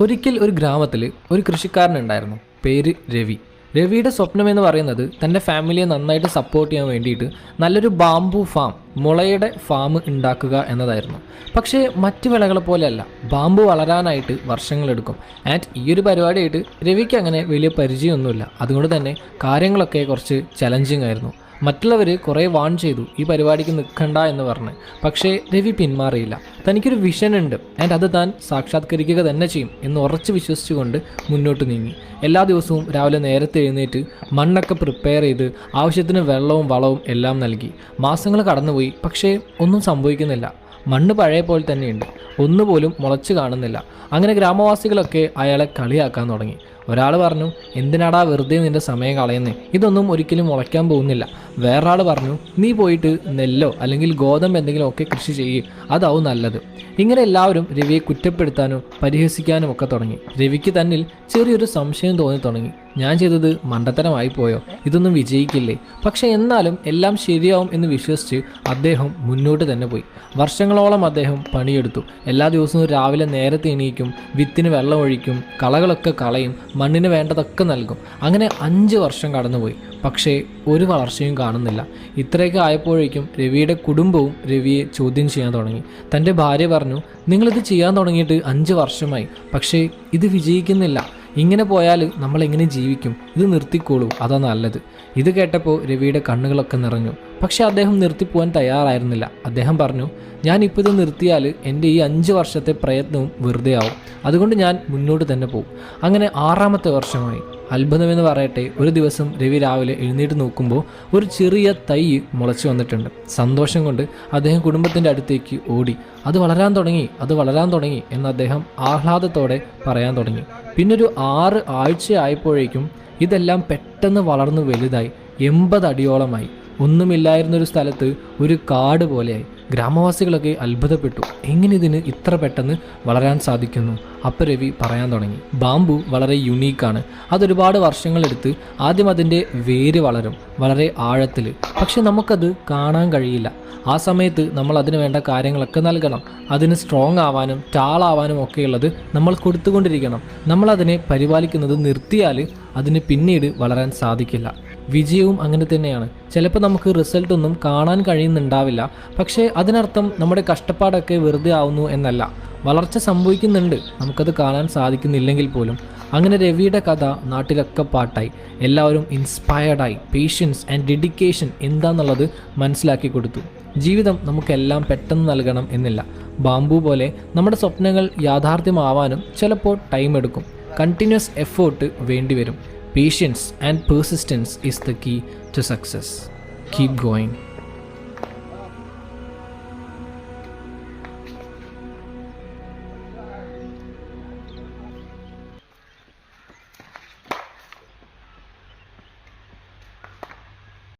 ഒരിക്കൽ ഒരു ഗ്രാമത്തിൽ ഒരു കൃഷിക്കാരനുണ്ടായിരുന്നു. പേര് രവി. രവിയുടെ സ്വപ്നം എന്ന് പറയുന്നത് തൻ്റെ ഫാമിലിയെ നന്നായിട്ട് സപ്പോർട്ട് ചെയ്യാൻ വേണ്ടിയിട്ട് നല്ലൊരു ബാംബു ഫാം, മുളയുടെ ഫാം ഉണ്ടാക്കുക എന്നതായിരുന്നു. പക്ഷേ മറ്റ് വിളകളെ പോലെയല്ല, ബാംബു വളരാനായിട്ട് വർഷങ്ങളെടുക്കും. ആൻഡ് ഈ ഒരു പരിപാടിയായിട്ട് രവിക്ക് അങ്ങനെ വലിയ പരിചയമൊന്നുമില്ല. അതുകൊണ്ട് തന്നെ കാര്യങ്ങളൊക്കെ കുറച്ച് ചലഞ്ചിങ് ആയിരുന്നു. മറ്റുള്ളവർ കുറേ വാൺ ചെയ്തു ഈ പരിപാടിക്ക് നിൽക്കണ്ട എന്ന് പറഞ്ഞ്. പക്ഷേ രവി പിന്മാറിയില്ല. തനിക്കൊരു വിഷൻ ഉണ്ട് ആൻഡ് അത് താൻ സാക്ഷാത്കരിക്കുക തന്നെ ചെയ്യും എന്ന് ഉറച്ച് വിശ്വസിച്ചുകൊണ്ട് മുന്നോട്ട് നീങ്ങി. എല്ലാ ദിവസവും രാവിലെ നേരത്തെ എഴുന്നേറ്റ് മണ്ണൊക്കെ പ്രിപ്പയർ ചെയ്ത് ആവശ്യത്തിന് വെള്ളവും വളവും എല്ലാം നൽകി. മാസങ്ങൾ കടന്നുപോയി, പക്ഷേ ഒന്നും സംഭവിക്കുന്നില്ല. മണ്ണ് പഴയ പോലെ തന്നെയുണ്ട്, ഒന്നുപോലും മുളച്ച് കാണുന്നില്ല. അങ്ങനെ ഗ്രാമവാസികളൊക്കെ അയാളെ കളിയാക്കാൻ തുടങ്ങി. ഒരാൾ പറഞ്ഞു, എന്തിനാടാ വെറുതെ നിൻ്റെ സമയം കളയുന്നേ, ഇതൊന്നും ഒരിക്കലും മുളയ്ക്കാൻ പോകുന്നില്ല. വേറൊരാൾ പറഞ്ഞു, നീ പോയിട്ട് നെല്ലോ അല്ലെങ്കിൽ ഗോതമ്പ് എന്തെങ്കിലും ഒക്കെ കൃഷി ചെയ്യ്, അതാവും നല്ലത്. ഇങ്ങനെ എല്ലാവരും രവിയെ കുറ്റപ്പെടുത്താനും പരിഹസിക്കാനും ഒക്കെ തുടങ്ങി. രവിക്ക് തന്നിൽ ചെറിയൊരു സംശയം തോന്നി തുടങ്ങി. ഞാൻ ചെയ്തത് മണ്ടത്തരമായി പോയോ, ഇതൊന്നും വിജയിക്കില്ലേ? പക്ഷെ എന്നാലും എല്ലാം ശരിയാവും എന്ന് വിശ്വസിച്ച് അദ്ദേഹം മുന്നോട്ട് തന്നെ പോയി. വർഷങ്ങളോളം അദ്ദേഹം പണിയെടുത്തു. എല്ലാ ദിവസവും രാവിലെ നേരത്തെ എണീക്കും, വിത്തിന് വെള്ളം ഒഴിക്കും, കളകളൊക്കെ കളയും, മണ്ണിന് വേണ്ടതൊക്കെ നൽകും. അങ്ങനെ 5 വർഷം കടന്നുപോയി. പക്ഷേ ഒരു വളർച്ചയും കാണുന്നില്ല. ഇത്രയൊക്കെ ആയപ്പോഴേക്കും രവിയുടെ കുടുംബവും രവിയെ ചോദ്യം ചെയ്യാൻ തുടങ്ങി. തൻ്റെ ഭാര്യ പറഞ്ഞു, നിങ്ങളിത് ചെയ്യാൻ തുടങ്ങിയിട്ട് 5 വർഷമായി, പക്ഷേ ഇത് വിജയിക്കുന്നില്ല. ഇങ്ങനെ പോയാൽ നമ്മളെങ്ങനെ ജീവിക്കും? ഇത് നിർത്തിക്കോളൂ, അതാ നല്ലത്. ഇത് കേട്ടപ്പോൾ രവിയുടെ കണ്ണുകളൊക്കെ നിറഞ്ഞു. പക്ഷെ അദ്ദേഹം നിർത്തിപ്പോവാൻ തയ്യാറായിരുന്നില്ല. അദ്ദേഹം പറഞ്ഞു, ഞാനിപ്പോൾ ഇത് നിർത്തിയാൽ എൻ്റെ ഈ 5 വർഷത്തെ പ്രയത്നവും വെറുതെ ആവും. അതുകൊണ്ട് ഞാൻ മുന്നോട്ട് തന്നെ പോകും. അങ്ങനെ 6ാമത്തെ വർഷമായി. അത്ഭുതമെന്ന് പറയട്ടെ, ഒരു ദിവസം രവി രാവിലെ എഴുന്നേറ്റ് നോക്കുമ്പോൾ ഒരു ചെറിയ തൈ മുളച്ചു വന്നിട്ടുണ്ട്. സന്തോഷം കൊണ്ട് അദ്ദേഹം കുടുംബത്തിൻ്റെ അടുത്തേക്ക് ഓടി. അത് വളരാൻ തുടങ്ങി എന്ന് അദ്ദേഹം ആഹ്ലാദത്തോടെ പറയാൻ തുടങ്ങി. പിന്നൊരു 6 ആഴ്ചയായപ്പോഴേക്കും ഇതെല്ലാം പെട്ടെന്ന് വളർന്നു വലുതായി. 80 അടിയോളമായി. ഒന്നുമില്ലായിരുന്നൊരു സ്ഥലത്ത് ഒരു കാട് പോലെയായി. ഗ്രാമവാസികളൊക്കെ അത്ഭുതപ്പെട്ടു. എങ്ങനെ ഇതിന് ഇത്ര പെട്ടെന്ന് വളരാൻ സാധിക്കുന്നു? അപ്പം രവി പറയാൻ തുടങ്ങി, ബാംബു വളരെ യുണീക്കാണ്. അതൊരുപാട് വർഷങ്ങളെടുത്ത് ആദ്യം അതിൻ്റെ വേര് വളരും, വളരെ ആഴത്തിൽ. പക്ഷെ നമുക്കത് കാണാൻ കഴിയില്ല. ആ സമയത്ത് നമ്മൾ അതിന് വേണ്ട കാര്യങ്ങളൊക്കെ നൽകണം. അതിന് സ്ട്രോങ് ആവാനും ടാളാവാനും ഒക്കെയുള്ളത് നമ്മൾ കൊടുത്തുകൊണ്ടിരിക്കണം. നമ്മളതിനെ പരിപാലിക്കുന്നത് നിർത്തിയാൽ അതിന് പിന്നീട് വളരാൻ സാധിക്കില്ല. വിജയവും അങ്ങനെ തന്നെയാണ്. ചിലപ്പോൾ നമുക്ക് റിസൾട്ടൊന്നും കാണാൻ കഴിയുന്നുണ്ടാവില്ല, പക്ഷേ അതിനർത്ഥം നമ്മുടെ കഷ്ടപ്പാടൊക്കെ വെറുതെ ആവുന്നു എന്നല്ല. വളർച്ച സംഭവിക്കുന്നുണ്ട്, നമുക്കത് കാണാൻ സാധിക്കുന്നില്ലെങ്കിൽ പോലും. അങ്ങനെ രവിയുടെ കഥ നാട്ടിലൊക്കെ പാട്ടായി. എല്ലാവരും ഇൻസ്പയർഡായി. പേഷ്യൻസ് ആൻഡ് ഡെഡിക്കേഷൻ എന്താണെന്നുള്ളത് മനസ്സിലാക്കി കൊടുത്തു. ജീവിതം നമുക്കെല്ലാം പെട്ടെന്ന് നൽകണം എന്നില്ല. ബാംബു പോലെ നമ്മുടെ സ്വപ്നങ്ങൾ യാഥാർത്ഥ്യമാവാനും ചിലപ്പോൾ ടൈം എടുക്കും. കണ്ടിന്യൂസ് എഫേർട്ട് വേണ്ടിവരും. Patience and persistence is the key to success. Keep going.